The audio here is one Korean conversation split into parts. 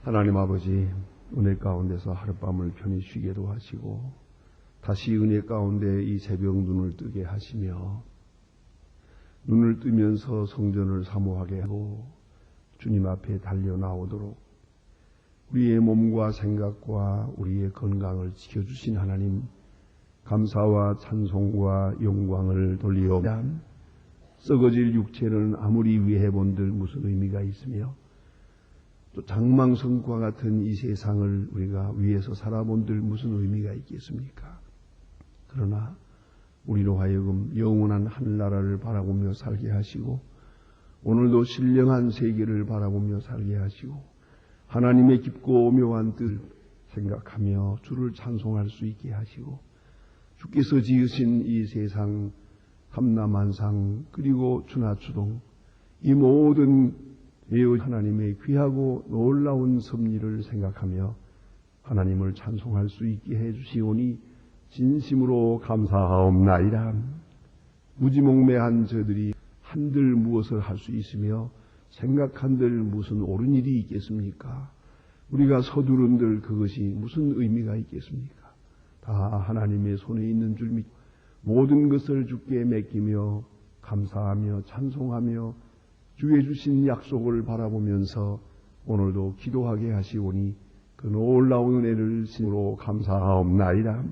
하나님 아버지, 은혜 가운데서 하룻밤을 편히 쉬게도 하시고 다시 은혜 가운데 이 새벽 눈을 뜨게 하시며 눈을 뜨면서 성전을 사모하게 하고 주님 앞에 달려나오도록 우리의 몸과 생각과 우리의 건강을 지켜주신 하나님, 감사와 찬송과 영광을 돌리옵나이다. 썩어질 육체는 아무리 위해본들 무슨 의미가 있으며 또 장망성과 같은 이 세상을 우리가 위해서 살아본들 무슨 의미가 있겠습니까? 그러나 우리로 하여금 영원한 하늘나라를 바라보며 살게 하시고 오늘도 신령한 세계를 바라보며 살게 하시고 하나님의 깊고 묘한 뜻을 생각하며 주를 찬송할 수 있게 하시고 주께서 지으신 이 세상 삼라만상 그리고 주나추동 이 모든 하나님의 귀하고 놀라운 섭리를 생각하며 하나님을 찬송할 수 있게 해주시오니 진심으로 감사하옵나이다. 무지몽매한 저들이 한들 무엇을 할 수 있으며 생각한들 무슨 옳은 일이 있겠습니까? 우리가 서두른들 그것이 무슨 의미가 있겠습니까? 다 하나님의 손에 있는 줄 믿고 모든 것을 주께 맡기며 감사하며 찬송하며 주의 주신 약속을 바라보면서 오늘도 기도하게 하시오니 그 놀라운 은혜를 신으로 감사하옵나이다.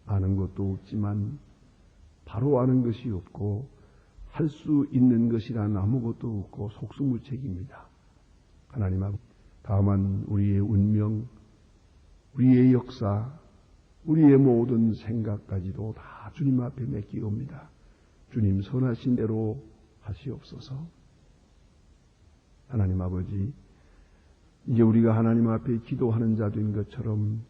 아는 것도 없지만 바로 아는 것이 없고 할 수 있는 것이란 아무것도 없고 속수무책입니다. 하나님 아버지, 다만 우리의 운명, 우리의 역사, 우리의 모든 생각까지도 다 주님 앞에 맡기옵니다. 주님 선하신 대로 하시옵소서. 하나님 아버지, 이제 우리가 하나님 앞에 기도하는 자 된 것처럼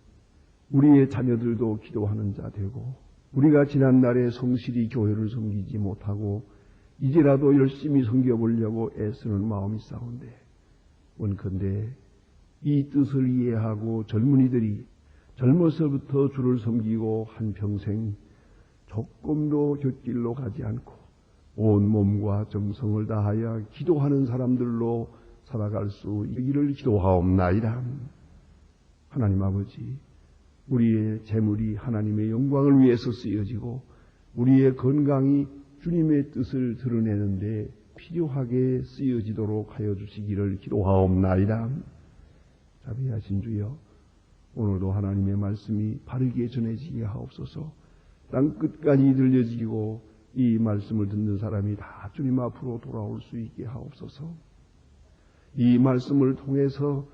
우리의 자녀들도 기도하는 자 되고 우리가 지난날에 성실히 교회를 섬기지 못하고 이제라도 열심히 섬겨보려고 애쓰는 마음이 싸운데 원컨대 이 뜻을 이해하고 젊은이들이 젊어서부터 주를 섬기고 한평생 조금도 곁길로 가지 않고 온 몸과 정성을 다하여 기도하는 사람들로 살아갈 수 있기를 기도하옵나이다. 하나님 아버지, 우리의 재물이 하나님의 영광을 위해서 쓰여지고 우리의 건강이 주님의 뜻을 드러내는데 필요하게 쓰여지도록 하여 주시기를 기도하옵나이다. 자비하신 주여, 오늘도 하나님의 말씀이 바르게 전해지게 하옵소서. 땅 끝까지 들려지고 이 말씀을 듣는 사람이 다 주님 앞으로 돌아올 수 있게 하옵소서. 이 말씀을 통해서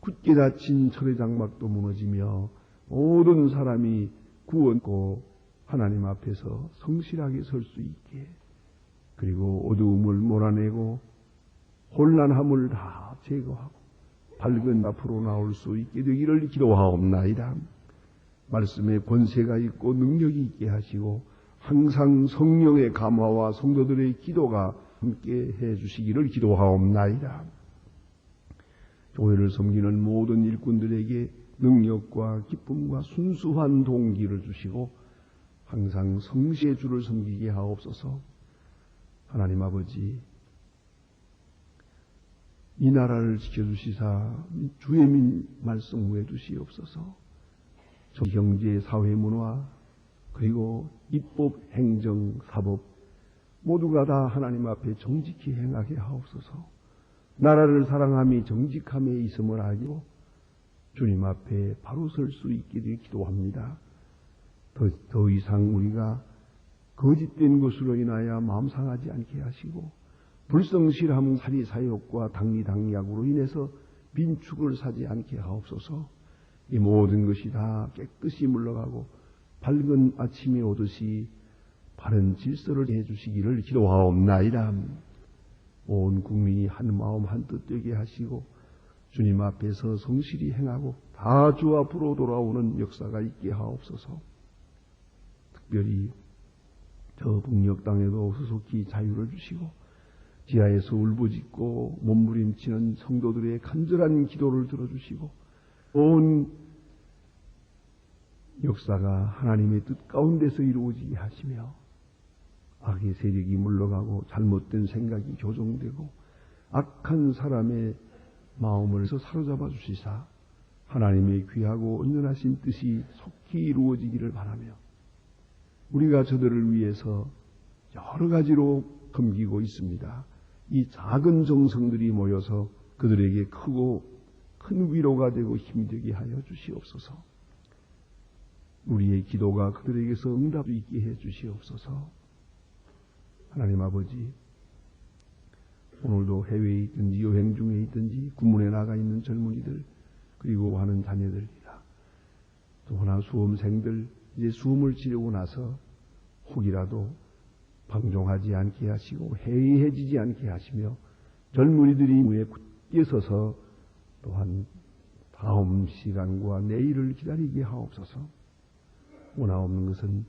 굳게 닫힌 철의 장막도 무너지며 모든 사람이 구원고 하나님 앞에서 성실하게 설 수 있게, 그리고 어두움을 몰아내고 혼란함을 다 제거하고 밝은 앞으로 나올 수 있게 되기를 기도하옵나이다. 말씀에 권세가 있고 능력이 있게 하시고 항상 성령의 감화와 성도들의 기도가 함께 해주시기를 기도하옵나이다. 교회를 섬기는 모든 일꾼들에게 능력과 기쁨과 순수한 동기를 주시고 항상 성실의 주를 섬기게 하옵소서. 하나님 아버지, 이 나라를 지켜주시사 주의 말씀에 두시옵소서. 경제, 사회, 문화, 그리고 입법, 행정, 사법 모두가 다 하나님 앞에 정직히 행하게 하옵소서. 나라를 사랑함이 정직함에 있음을 알고 주님 앞에 바로 설 수 있게 되길 기도합니다. 더 이상 우리가 거짓된 것으로 인하여 마음 상하지 않게 하시고 불성실함, 사리사욕과 당리당략으로 인해서 빈축을 사지 않게 하옵소서. 이 모든 것이 다 깨끗이 물러가고 밝은 아침이 오듯이 바른 질서를 해주시기를 기도하옵나이다. 온 국민이 한 마음 한뜻 되게 하시고 주님 앞에서 성실히 행하고 다 주 앞으로 돌아오는 역사가 있게 하옵소서. 특별히 저 북녘 땅에도 소속히 자유를 주시고 지하에서 울부짖고 몸부림치는 성도들의 간절한 기도를 들어주시고 온 역사가 하나님의 뜻 가운데서 이루어지게 하시며 악의 세력이 물러가고 잘못된 생각이 교정되고 악한 사람의 마음을 사로잡아 주시사 하나님의 귀하고 온전하신 뜻이 속히 이루어지기를 바라며 우리가 저들을 위해서 여러 가지로 섬기고 있습니다. 이 작은 정성들이 모여서 그들에게 크고 큰 위로가 되고 힘이 되게 하여 주시옵소서. 우리의 기도가 그들에게서 응답 있게 해 주시옵소서. 하나님 아버지, 오늘도 해외에 있든지 여행 중에 있든지 군문에 나가 있는 젊은이들 그리고 하는 자녀들이라 또 하나 수험생들 이제 수험을 치르고 나서 혹이라도 방종하지 않게 하시고 해이해지지 않게 하시며 젊은이들이 무에 굳게 서서 또한 다음 시간과 내일을 기다리게 하옵소서. 원하옵는 것은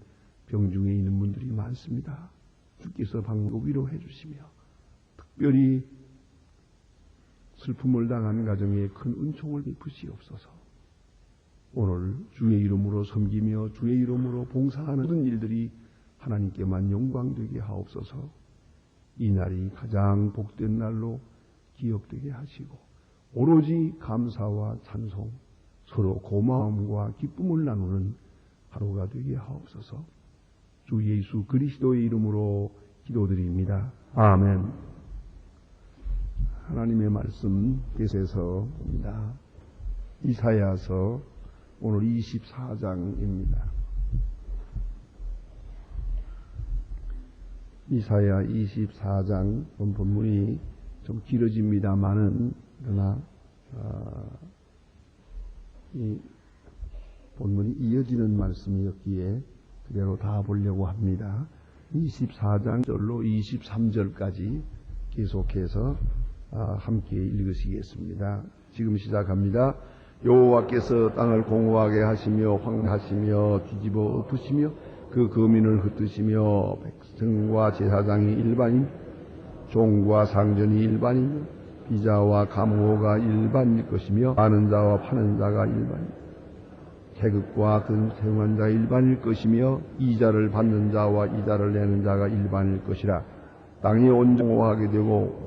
병중에 있는 분들이 많습니다. 주께서 방고 위로해 주시며 특별히 슬픔을 당한 가정에 큰 은총을 베푸시옵소서. 오늘 주의 이름으로 섬기며 주의 이름으로 봉사하는 모든 일들이 하나님께만 영광되게 하옵소서. 이 날이 가장 복된 날로 기억되게 하시고 오로지 감사와 찬송, 서로 고마움과 기쁨을 나누는 하루가 되게 하옵소서. 주 예수 그리스도의 이름으로 기도드립니다. 아멘. 하나님의 말씀 계속해서 봅니다. 이사야서 오늘 24장입니다. 이사야 24장 본문이 좀 길어집니다만은 그러나 이 본문이 이어지는 말씀이었기에 그대로 다 보려고 합니다. 24장 절로 23절까지 계속해서 함께 읽으시겠습니다. 지금 시작합니다. 여호와께서 땅을 공허하게 하시며 황하시며 뒤집어 엎으시며 그 거민을 흩으시며 백성과 제사장이 일반인, 종과 상전이 일반인, 비자와 감호가 일반일 것이며 파는 자와 파는 자가 일반인, 태극과 그 사용한 자가 일반일 것이며 이자를 받는 자와 이자를 내는 자가 일반일 것이라. 땅이 온전하게 되고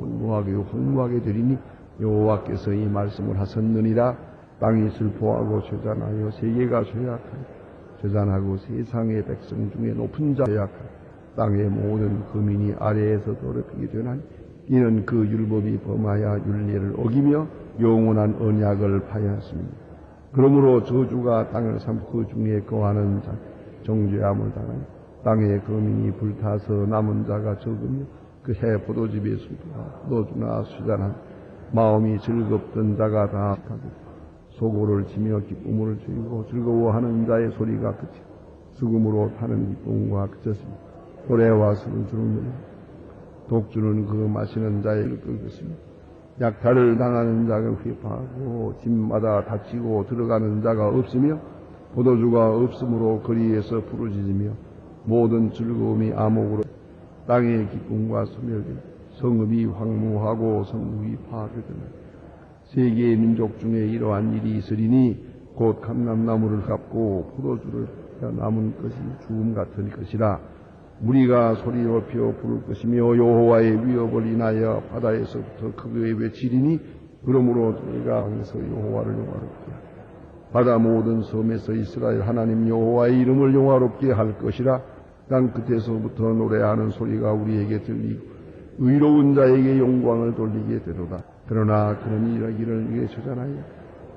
혼무하게 되리니 여호와께서 이 말씀을 하셨느니라. 땅이 슬퍼하고 저잔하여 세계가 쇠약하니 저잔하고 세상의 백성 중에 높은 자 쇠약하니 땅의 모든 거민이 아래에서 더럽히게 되나니 이는 그 율법이 범하여 율례를 어기며 영원한 언약을 파하였습니다. 그러므로 저주가 땅을 삼고 그 중에 거하는 자 정죄함을 당하니 땅의 거민이 불타서 남은 자가 적으며 그 해 포도즙에 너주나 수잔한 마음이 즐겁던 자가 다 가고 소고를 치며 기쁨을 즐기고 즐거워하는 자의 소리가 그치 수금으로 타는 기쁨과 그쳤습니다. 노래와 술주는 독주는 그 마시는 자의 끌것입니다. 약탈을 당하는 자가 휘파하고 집마다 닫히고 들어가는 자가 없으며 포도주가 없으므로 거리에서 부르짖으며 모든 즐거움이 암흑으로 땅의 기쁨과 소멸되며 성읍이 황무하고 성국이 파괴되며 세계의 민족 중에 이러한 일이 있으리니 곧 감람나무를 갚고 포도주를 남은 것이 죽음 같은 것이라. 무리가 소리 높여 부를 것이며 여호와의 위협을 인하여 바다에서부터 크게 외치리니 그러므로 저희가 왕에서 여호와를 영화롭게 하라. 바다 모든 섬에서 이스라엘 하나님 여호와의 이름을 영화롭게 할 것이라. 땅 끝에서부터 노래하는 소리가 우리에게 들리고 의로운 자에게 영광을 돌리게 되도다. 그러나 그는 이러기를 위해 저잔하여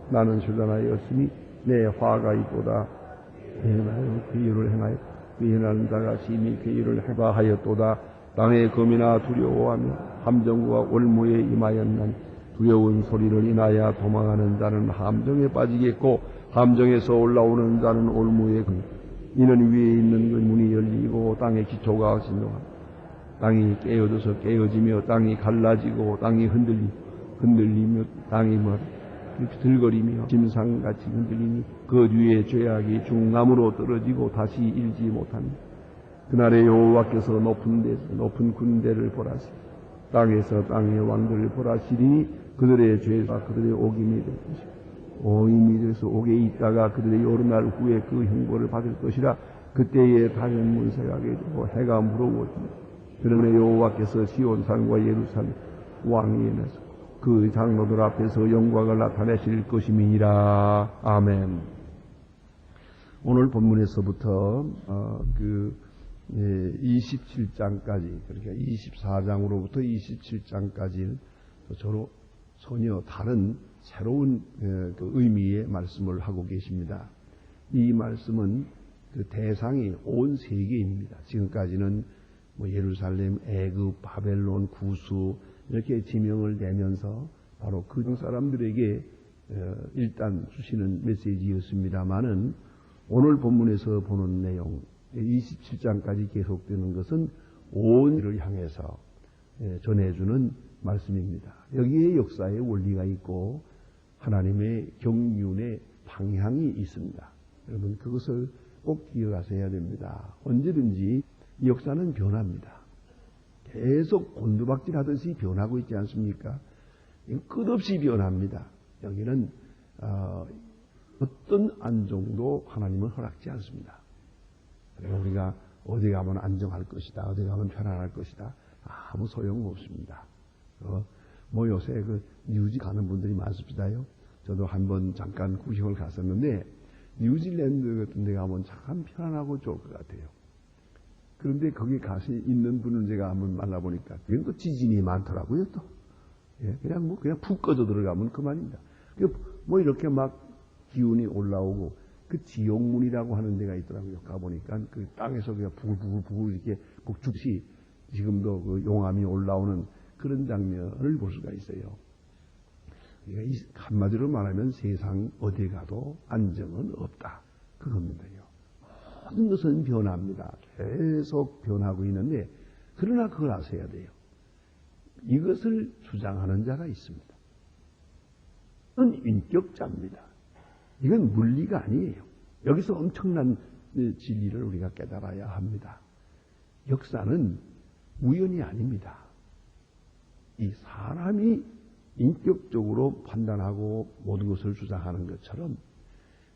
나는 저잔하였으니 내 화가 있도다. 행하여 괴유를 행하여 괴인하는 자가 심히 괴유를 해봐 하였도다. 땅의 검이나 두려워하며 함정과 올무에 임하였난 두려운 소리를 인하여 도망하는 자는 함정에 빠지겠고 함정에서 올라오는 자는 올무에 이는 위에 있는 그 문이 열리고 땅의 기초가 진동하고 땅이 깨어져서 깨어지며 땅이 갈라지고 땅이 흔들리며 땅이 들거리며 짐승같이 흔들리니 그 뒤에 죄악이 중암으로 떨어지고 다시 일지 못합니다. 그날에 여호와께서 높은 데서 높은 군대를 보라시 땅에서 땅의 왕들을 보라시리니 그들의 죄가 그들의 옥임이 될 것이고 오임이 돼서 옥에 있다가 그들의 여러 날 후에 그 형벌을 받을 것이라. 그때에 다른 문세가 되고 해가 무러워집니다. 그러나 여호와께서 시온산과 예루살렘 왕위에 내서 그 장로들 앞에서 영광을 나타내실 것임이니라. 아멘. 오늘 본문에서부터 27장까지, 그러니까 24장으로부터 27장까지 전혀 다른 새로운 그 의미의 말씀을 하고 계십니다. 이 말씀은 그 대상이 온 세계입니다. 지금까지는 예루살렘, 애굽, 바벨론, 구수 이렇게 지명을 내면서 바로 그 사람들에게 일단 주시는 메시지였습니다마는 오늘 본문에서 보는 내용 27장까지 계속되는 것은 온 세계를 향해서 전해주는 말씀입니다. 여기에 역사의 원리가 있고 하나님의 경륜의 방향이 있습니다. 여러분 그것을 꼭 기억하셔야 됩니다. 언제든지 이 역사는 변합니다. 계속 곤두박질하듯이 변하고 있지 않습니까? 끝없이 변합니다. 여기는 어떤 안정도 하나님은 허락지 않습니다. 우리가 어디 가면 안정할 것이다, 어디 가면 편안할 것이다, 아무 소용없습니다. 요새 그 뉴질랜드 가는 분들이 많습니다요. 저도 한번 잠깐 9개월 갔었는데 뉴질랜드 같은 데 가면 참 편안하고 좋을 것 같아요. 그런데 거기 가서 있는 분을 제가 한번 만나보니까 여기 또 지진이 많더라고요. 또 그냥 푹 꺼져 들어가면 그만입니다. 이렇게 막 기운이 올라오고 그 지옥문이라고 하는 데가 있더라고요. 가보니까 그 땅에서 그냥 부글부글 이렇게 북죽시 지금도 그 용암이 올라오는 그런 장면을 볼 수가 있어요. 한마디로 말하면 세상 어디 가도 안정은 없다. 그겁니다요. 모든 것은 변합니다. 계속 변하고 있는데 그러나 그걸 아셔야 돼요. 이것을 주장하는 자가 있습니다. 그건 인격자입니다. 이건 물리가 아니에요. 여기서 엄청난 진리를 우리가 깨달아야 합니다. 역사는 우연이 아닙니다. 이 사람이 인격적으로 판단하고 모든 것을 주장하는 것처럼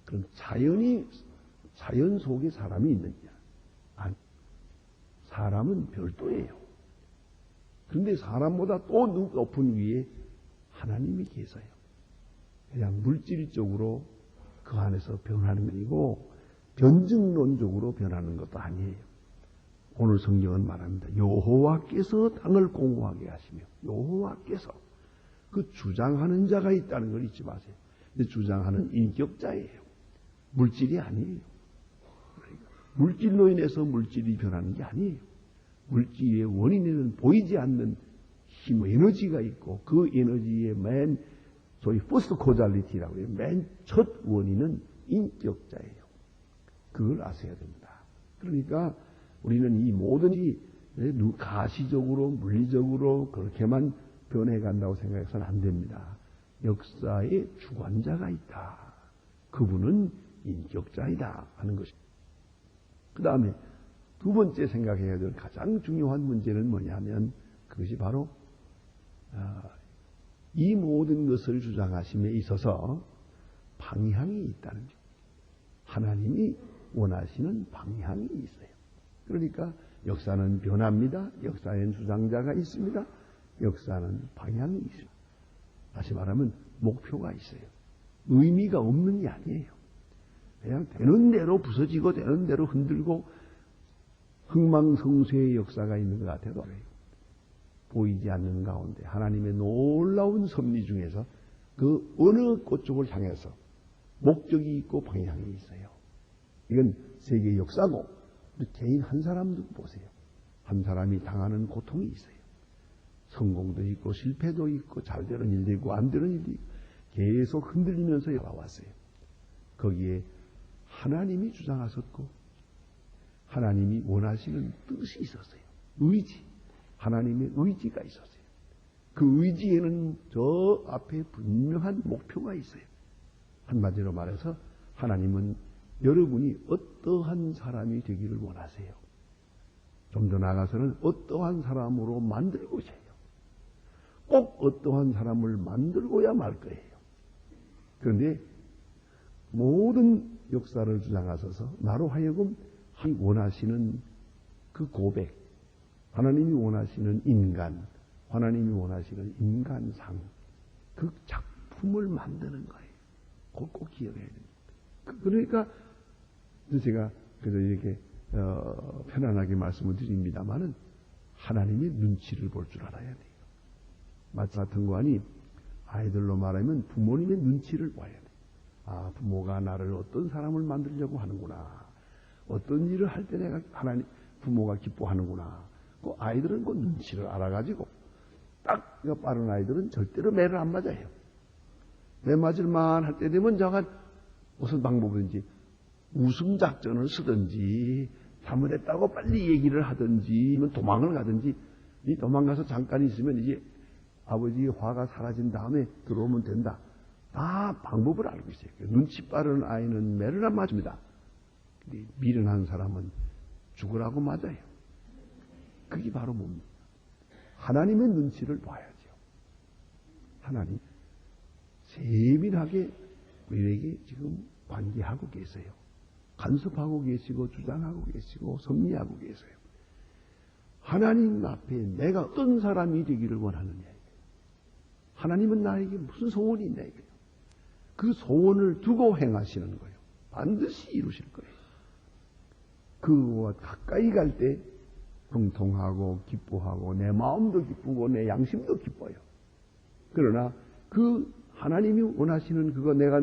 그럼 자연 속에 사람이 있느냐? 아니, 사람은 별도예요. 그런데 사람보다 또 높은 위에 하나님이 계세요. 그냥 물질적으로 그 안에서 변하는 것이고 변증론적으로 변하는 것도 아니에요. 오늘 성경은 말합니다. 여호와께서 땅을 공고하게 하시며 여호와께서 그 주장하는 자가 있다는 걸 잊지 마세요. 근데 주장하는 인격자예요. 물질이 아니에요. 그러니까 물질로 인해서 물질이 변하는 게 아니에요. 물질의 원인에는 보이지 않는 힘, 에너지가 있고 그 에너지의 소위 퍼스트 코잘리티라고 해요. 맨 첫 원인은 인격자예요. 그걸 아셔야 됩니다. 그러니까 우리는 이 모든이 가시적으로 물리적으로 그렇게만 변해간다고 생각해서는 안 됩니다. 역사의 주관자가 있다. 그분은 인격자이다 하는 것입니다. 그 다음에 두 번째 생각해야 될 가장 중요한 문제는 뭐냐면 그것이 바로 이 모든 것을 주장하심에 있어서 방향이 있다는 점. 하나님이 원하시는 방향이 있어요. 그러니까 역사는 변합니다. 역사엔 주장자가 있습니다. 역사는 방향이 있습니다. 다시 말하면 목표가 있어요. 의미가 없는 게 아니에요. 그냥 되는 대로 부서지고 되는 대로 흔들고 흥망성쇠의 역사가 있는 것 같아도 보이지 않는 가운데 하나님의 놀라운 섭리 중에서 그 어느 곳쪽을 향해서 목적이 있고 방향이 있어요. 이건 세계 역사고 개인 한 사람도 보세요. 한 사람이 당하는 고통이 있어요. 성공도 있고 실패도 있고 잘 되는 일도 있고 안 되는 일도 있고 계속 흔들리면서 와왔어요. 거기에 하나님이 주장하셨고 하나님이 원하시는 뜻이 있었어요. 의지. 하나님의 의지가 있었어요. 그 의지에는 저 앞에 분명한 목표가 있어요. 한마디로 말해서 하나님은 여러분이 어떠한 사람이 되기를 원하세요. 좀 더 나아가서는 어떠한 사람으로 만들고자 해요. 꼭 어떠한 사람을 만들고야 말 거예요. 그런데 모든 역사를 주장하셔서 나로 하여금 원하시는 그 고백, 하나님이 원하시는 인간, 하나님이 원하시는 인간상, 그 작품을 만드는 거예요. 꼭 기억해야 됩니다. 그러니까 제가 그래서 이렇게 편안하게 말씀을 드립니다만은 하나님의 눈치를 볼 줄 알아야 돼요. 마치 같은 거 아니 아이들로 말하면 부모님의 눈치를 봐야 돼요. 아, 부모가 나를 어떤 사람을 만들려고 하는구나. 어떤 일을 할 때 내가 부모가 기뻐하는구나. 그 아이들은 그 눈치를 알아가지고 딱 빠른 아이들은 절대로 매를 안 맞아요. 매 맞을만 할 때 되면 저가 무슨 방법인지 웃음 작전을 쓰든지 잘못했다고 빨리 얘기를 하든지 도망을 가든지 이 도망가서 잠깐 있으면 이제 아버지의 화가 사라진 다음에 들어오면 된다. 다 방법을 알고 있어요. 눈치 빠른 아이는 매를 안 맞습니다. 근데 미련한 사람은 죽으라고 맞아요. 그게 바로 뭡니까? 하나님의 눈치를 봐야죠. 하나님 세밀하게 우리에게 지금 관계하고 계세요. 간섭하고 계시고 주장하고 계시고 섭리하고 계세요. 하나님 앞에 내가 어떤 사람이 되기를 원하느냐. 하나님은 나에게 무슨 소원이 있냐 이거예요. 그 소원을 두고 행하시는 거예요. 반드시 이루실 거예요. 그와 가까이 갈 때 형통하고 기뻐하고 내 마음도 기쁘고 내 양심도 기뻐요. 그러나 그 하나님이 원하시는 그거 내가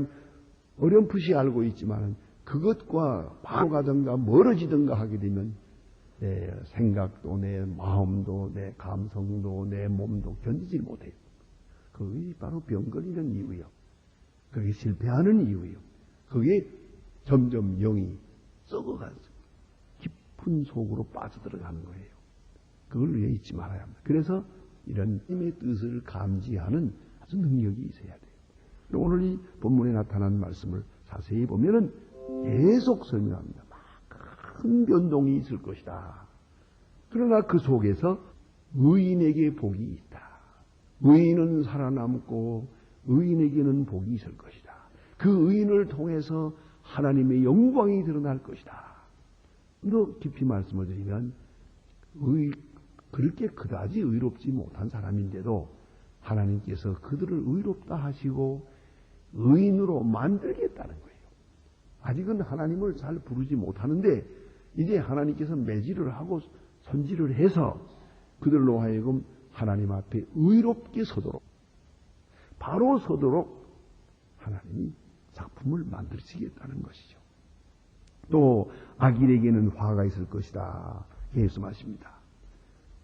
어렴풋이 알고 있지만 그것과 바로 가든가 멀어지든가 하게 되면 내 생각도 내 마음도 내 감성도 내 몸도 견디질 못해요. 그게 바로 병 걸리는 이유예요. 그게 실패하는 이유예요. 그게 점점 영이 썩어가서 깊은 속으로 빠져들어가는 거예요. 그걸 위해 잊지 말아야 합니다. 그래서 이런 힘의 뜻을 감지하는 아주 능력이 있어야 돼요. 오늘 이 본문에 나타난 말씀을 자세히 보면은 계속 설명합니다. 큰 변동이 있을 것이다. 그러나 그 속에서 의인에게 복이 있다. 의인은 살아남고 의인에게는 복이 있을 것이다. 그 의인을 통해서 하나님의 영광이 드러날 것이다. 또 깊이 말씀을 드리면 그렇게 그다지 의롭지 못한 사람인데도 하나님께서 그들을 의롭다 하시고 의인으로 만들겠다는 거예요. 아직은 하나님을 잘 부르지 못하는데 이제 하나님께서 매질을 하고 선지를 해서 그들로 하여금 하나님 앞에 의롭게 서도록 바로 서도록 하나님이 작품을 만드시겠다는 것이죠. 또 악인에게는 화가 있을 것이다. 말씀하십니다.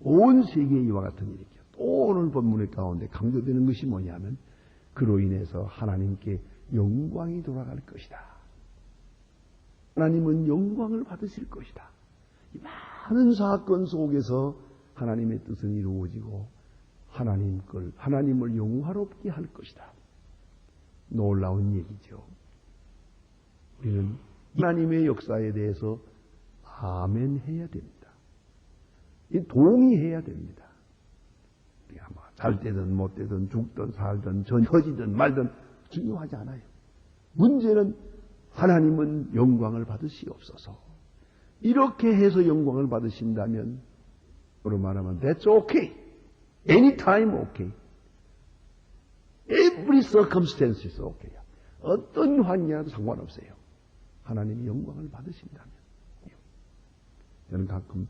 온 세계에 이와 같은 일이죠. 또 오늘 본문의 가운데 강조되는 것이 뭐냐면 그로 인해서 하나님께 영광이 돌아갈 것이다. 하나님은 영광을 받으실 것이다. 이 많은 사건 속에서 하나님의 뜻은 이루어지고 하나님을 영화롭게 할 것이다. 놀라운 얘기죠. 우리는 하나님의 역사에 대해서 아멘 해야 됩니다. 동의해야 됩니다. 잘 되든 못 되든 죽든 살든 전혀지든 말든 중요하지 않아요. 문제는 하나님은 영광을 받으시옵소서. 이렇게 해서 영광을 받으신다면 그로 말하면 that's okay. Anytime okay. Every circumstance is okay. 어떤 환경에도 상관없어요. 하나님이 영광을 받으신다면. 저는 가끔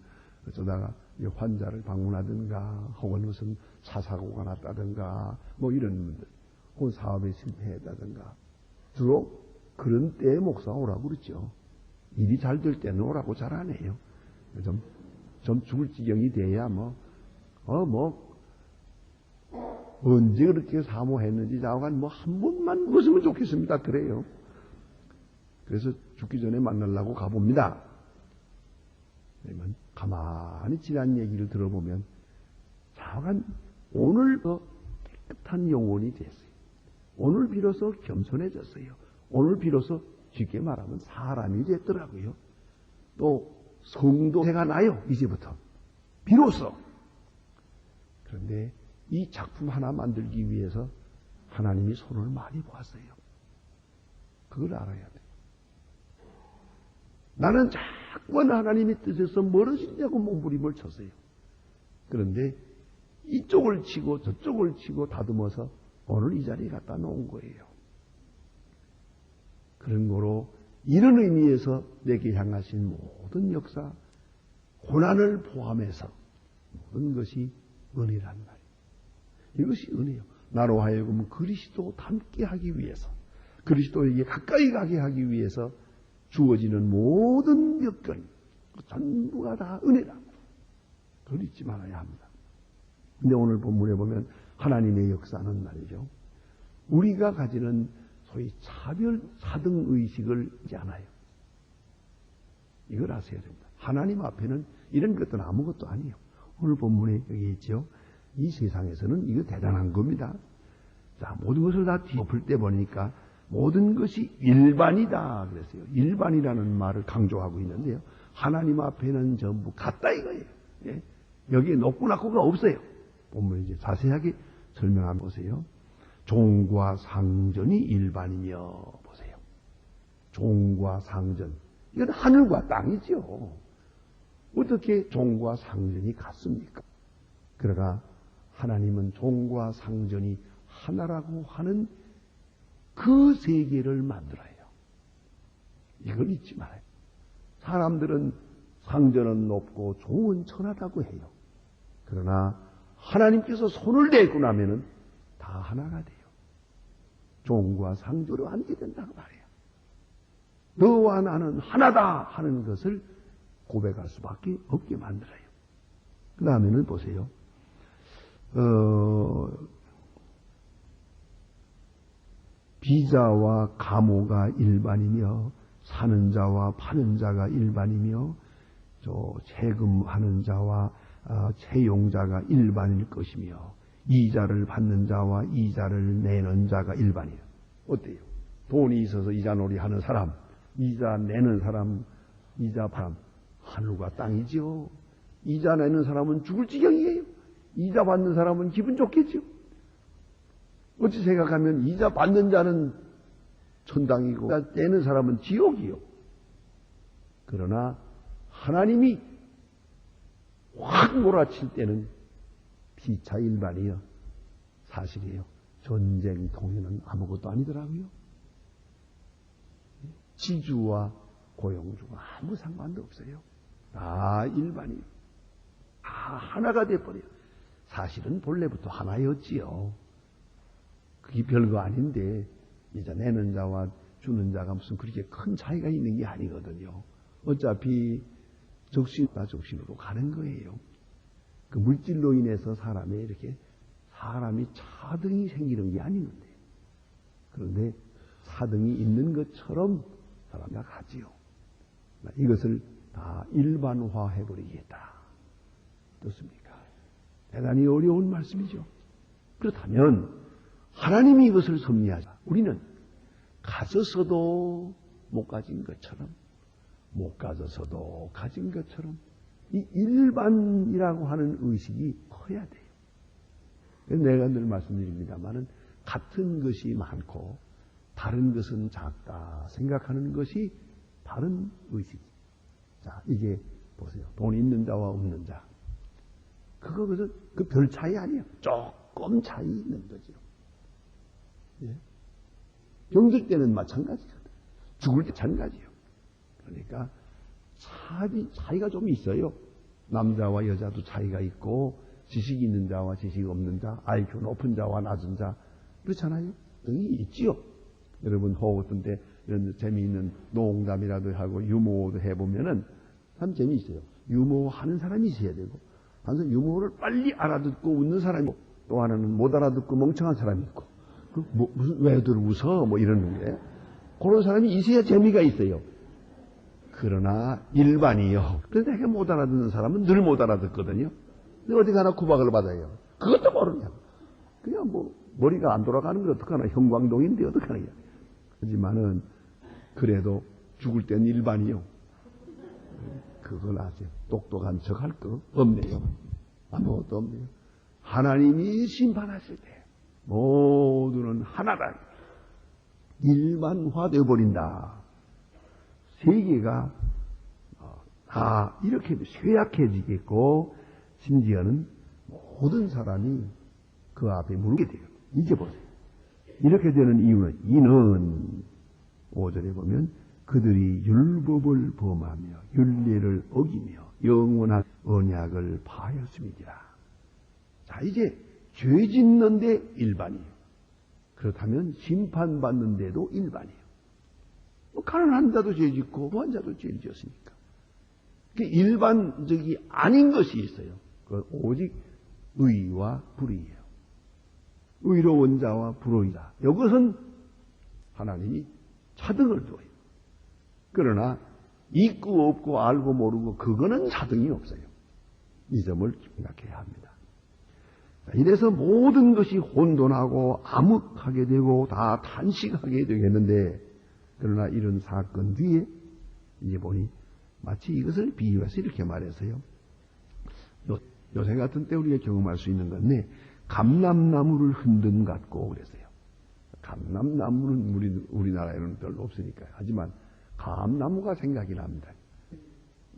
어쩌다가 환자를 방문하든가 혹은 무슨 사사고가 났다든가 뭐 이런 분들 혹은 사업에 실패했다든가 주로 그런 때에 목사가 오라고 그러죠. 일이 잘 될 때는 오라고 잘 안 해요. 좀 죽을 지경이 돼야 언제 그렇게 사모했는지 자오간 한 번만 물었으면 좋겠습니다. 그래요. 그래서 죽기 전에 만나려고 가봅니다. 그러면 가만히 지난 얘기를 들어보면 자오간 오늘 더 깨끗한 영혼이 됐어요. 오늘 비로소 겸손해졌어요. 오늘 비로소 쉽게 말하면 사람이 됐더라고요. 또 성도가 나요. 이제부터. 비로소. 그런데 이 작품 하나 만들기 위해서 하나님이 손을 많이 보았어요. 그걸 알아야 돼요. 나는 자꾸 하나님의 뜻에서 멀어지냐고 몸부림을 쳤어요. 그런데 이쪽을 치고 저쪽을 치고 다듬어서 오늘 이 자리에 갖다 놓은 거예요. 그런 거로 이런 의미에서 내게 향하신 모든 역사, 고난을 포함해서 모든 것이 은혜란 말이에요. 이것이 은혜요. 나로 하여금 그리스도 닮게 하기 위해서, 그리스도에게 가까이 가게 하기 위해서 주어지는 모든 여건, 전부가 다 은혜다. 그걸 잊지 말아야 합니다. 근데 오늘 본문에 보면 하나님의 역사는 말이죠, 우리가 가지는 소위 차별, 사등 의식을 하지 않아요. 이걸 아셔야 됩니다. 하나님 앞에는 이런 것들은 아무것도 아니에요. 오늘 본문에 여기 있죠. 이 세상에서는 이거 대단한 겁니다. 자, 모든 것을 다 뒤엎을 때 보니까 모든 것이 일반이다 그랬어요. 일반이라는 말을 강조하고 있는데요. 하나님 앞에는 전부 같다 이거예요. 예? 여기에 높고 낮고가 없어요. 본문에 이제 자세하게 설명해 보세요. 종과 상전이 일반이며, 보세요. 종과 상전. 이건 하늘과 땅이죠. 어떻게 종과 상전이 같습니까? 그러나 하나님은 종과 상전이 하나라고 하는 그 세계를 만들어요. 이걸 잊지 말아요. 사람들은 상전은 높고 종은 천하다고 해요. 그러나 하나님께서 손을 대고 나면은 다 하나가 돼요. 종과 상조로 앉게 된다고 말해요. 너와 나는 하나다 하는 것을 고백할 수밖에 없게 만들어요. 그 다음에는 보세요. 비자와 가모가 일반이며, 사는 자와 파는 자가 일반이며, 세금하는 자와 채용자가 일반일 것이며, 이자를 받는 자와 이자를 내는 자가 일반이에요. 어때요? 돈이 있어서 이자놀이 하는 사람, 이자 내는 사람, 이자 받는 하늘과 땅이죠. 이자 내는 사람은 죽을 지경이에요. 이자 받는 사람은 기분 좋겠죠. 어찌 생각하면 이자 받는 자는 천당이고 이자 내는 사람은 지옥이요. 그러나 하나님이 확 몰아칠 때는 피차 일반이요. 사실이에요. 전쟁 통해는 아무것도 아니더라고요. 지주와 고용주가 아무 상관도 없어요. 다 일반이에요. 다 하나가 돼버려요. 사실은 본래부터 하나였지요. 그게 별거 아닌데 이제 내는 자와 주는 자가 무슨 그렇게 큰 차이가 있는 게 아니거든요. 어차피 적신과 적신으로 가는 거예요. 그 물질로 인해서 사람이 차등이 생기는 게 아니는데, 그런데 차등이 있는 것처럼 사람이 가지요. 이것을 다 일반화해버리겠다. 어떻습니까? 대단히 어려운 말씀이죠. 그렇다면 하나님이 이것을 섭리하자. 우리는 가졌어도 못 가진 것처럼, 못 가졌어도 가진 것처럼 이 일반이라고 하는 의식이 커야 돼요. 내가 늘 말씀드립니다만은 같은 것이 많고 다른 것은 작다 생각하는 것이 다른 의식. 자, 이게 보세요. 돈 있는 자와 없는 자. 그것은 그 별 차이 아니에요. 조금 차이 있는 거죠. 예? 병들 때는 마찬가지거든. 죽을 때 마찬가지요. 그러니까 차이가 좀 있어요. 남자와 여자도 차이가 있고, 지식이 있는 자와 지식이 없는 자, IQ 높은 자와 낮은 자, 그렇잖아요. 등이 있지요. 여러분 어떤 때 이런 재미있는 농담이라도 하고 유머도 해보면은 참 재미있어요. 유머하는 사람이 있어야 되고, 항상 유머를 빨리 알아듣고 웃는 사람이 있고, 또 하나는 못 알아듣고 멍청한 사람이 있고, 무슨 왜들 웃어 뭐 이러는 게, 그런 사람이 있어야 재미가 있어요. 그러나 일반이요. 그래서 내가 못 알아듣는 사람은 늘 못 알아듣거든요. 근데 어디 가나 구박을 받아요. 그것도 모르냐. 그냥 뭐 머리가 안 돌아가는 걸 어떡하나. 형광동인데 어떡하냐. 하지만은 그래도 죽을 땐 일반이요. 그걸 아세요. 똑똑한 척 할 거 없네요. 아무것도 없네요. 하나님이 심판하실 때 모두는 하나다. 일반화되어 버린다. 세계가 다 이렇게 쇠약해지겠고, 심지어는 모든 사람이 그 앞에 무르게 돼요. 이제 보세요. 이렇게 되는 이유는 이는 5절에 보면 그들이 율법을 범하며 율례를 어기며 영원한 언약을 파하였음이니라. 자, 이제 죄 짓는데 일반이에요. 그렇다면 심판받는데도 일반이에요. 가난한 자도 죄 짓고 부한 자도 죄를 지었으니까. 일반적이 아닌 것이 있어요. 오직 의와 불의예요. 의로운 자와 불의자. 이것은 하나님이 차등을 둬요. 그러나 있고 없고 알고 모르고 그거는 차등이 없어요. 이 점을 생각해야 합니다. 이래서 모든 것이 혼돈하고 암흑하게 되고 다 탄식하게 되겠는데, 그러나 이런 사건 뒤에 이제 보니 마치 이것을 비유해서 이렇게 말해서요. 요새 같은 때 우리가 경험할 수 있는 건데, 감람나무를 흔든 것 같고 그랬어요. 감람나무는 우리나라에는 별로 없으니까요. 하지만 감나무가 생각이 납니다.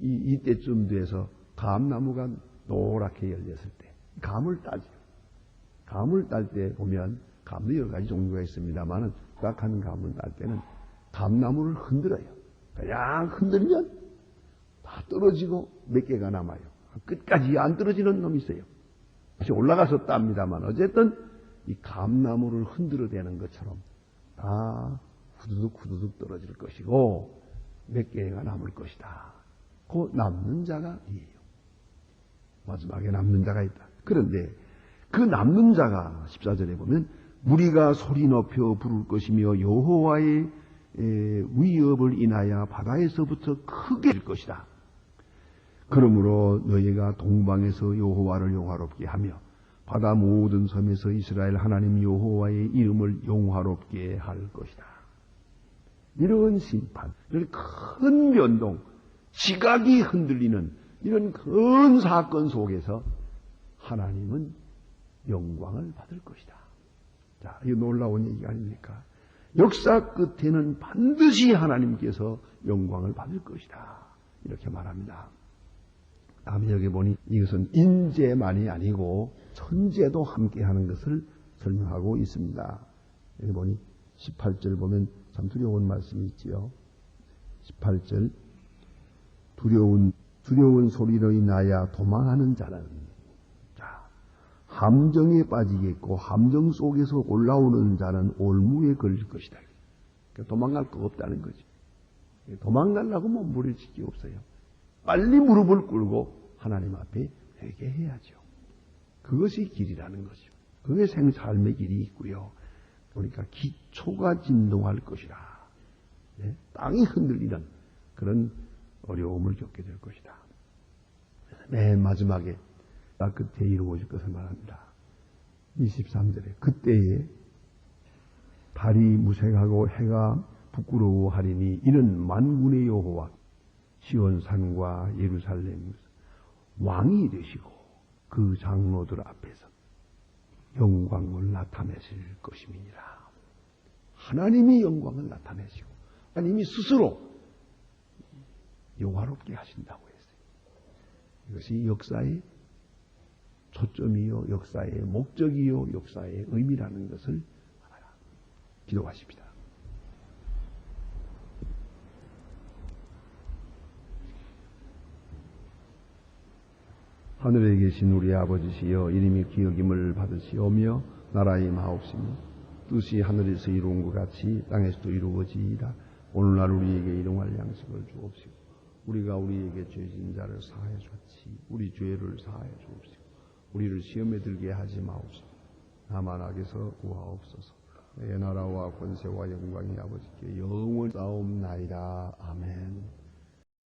이때쯤 돼서 감나무가 노랗게 열렸을 때 감을 따죠. 감을 딸 때 보면 감도 여러 가지 종류가 있습니다만 딱한 감을 딸 때는 감나무를 흔들어요. 그냥 흔들면 다 떨어지고 몇 개가 남아요. 끝까지 안 떨어지는 놈이 있어요. 다시 올라가서 땁니다만 어쨌든 이 감나무를 흔들어대는 것처럼 다 후두둑 떨어질 것이고 몇 개가 남을 것이다. 그 남는 자가 이에요. 마지막에 남는 자가 있다. 그런데 그 남는 자가 14절에 보면 무리가 소리 높여 부를 것이며 여호와의 위협을 인하여 바다에서부터 크게 될 것이다. 그러므로 너희가 동방에서 여호와를 영화롭게 하며 바다 모든 섬에서 이스라엘 하나님 여호와의 이름을 영화롭게 할 것이다. 이런 심판, 이런 큰 변동, 지각이 흔들리는 이런 큰 사건 속에서 하나님은 영광을 받을 것이다. 자, 이 놀라운 얘기 아닙니까? 역사 끝에는 반드시 하나님께서 영광을 받을 것이다. 이렇게 말합니다. 다음에 여기 보니 이것은 인재만이 아니고 천재도 함께 하는 것을 설명하고 있습니다. 여기 보니 18절 보면 참 두려운 말씀이 있지요. 18절 두려운 소리로 인하여 도망하는 자는 함정에 빠지겠고 함정 속에서 올라오는 자는 올무에 걸릴 것이다. 그러니까 도망갈 거 없다는 거지. 도망가려고 몸부림칠 게 없어요. 빨리 무릎을 꿇고 하나님 앞에 회개해야죠. 그것이 길이라는 거죠. 그게 삶의 길이 있고요. 그러니까 기초가 진동할 것이라. 네? 땅이 흔들리는 그런 어려움을 겪게 될 것이다. 맨 마지막에 끝에 이루어질 것을 말합니다. 23절에 그때에 달이 무색하고 해가 부끄러워하리니 이는 만군의 여호와 시온산과 예루살렘 왕이 되시고 그 장로들 앞에서 영광을 나타내실 것임이니라. 하나님이 영광을 나타내시고 하나님이 스스로 영화롭게 하신다고 했어요. 이것이 역사의 초점이요, 역사의 목적이요, 역사의 의미라는 것을 기도하십니다. 하늘에 계신 우리 아버지시여 이름이 기억임을 받으시오며 나라의 마옵시며 뜻이 하늘에서 이루은 것 같이 땅에서도 이루어지이다. 오늘날 우리에게 일용할 양식을 주옵시고 우리가 우리에게 죄진 자를 사하여 줬지 우리 죄를 사하여 주옵시고 우리를 시험에 들게 하지 마옵소서. 다만 악에서 구하옵소서. 내 나라와 권세와 영광이 아버지께 영원히 싸움나이다. 아멘.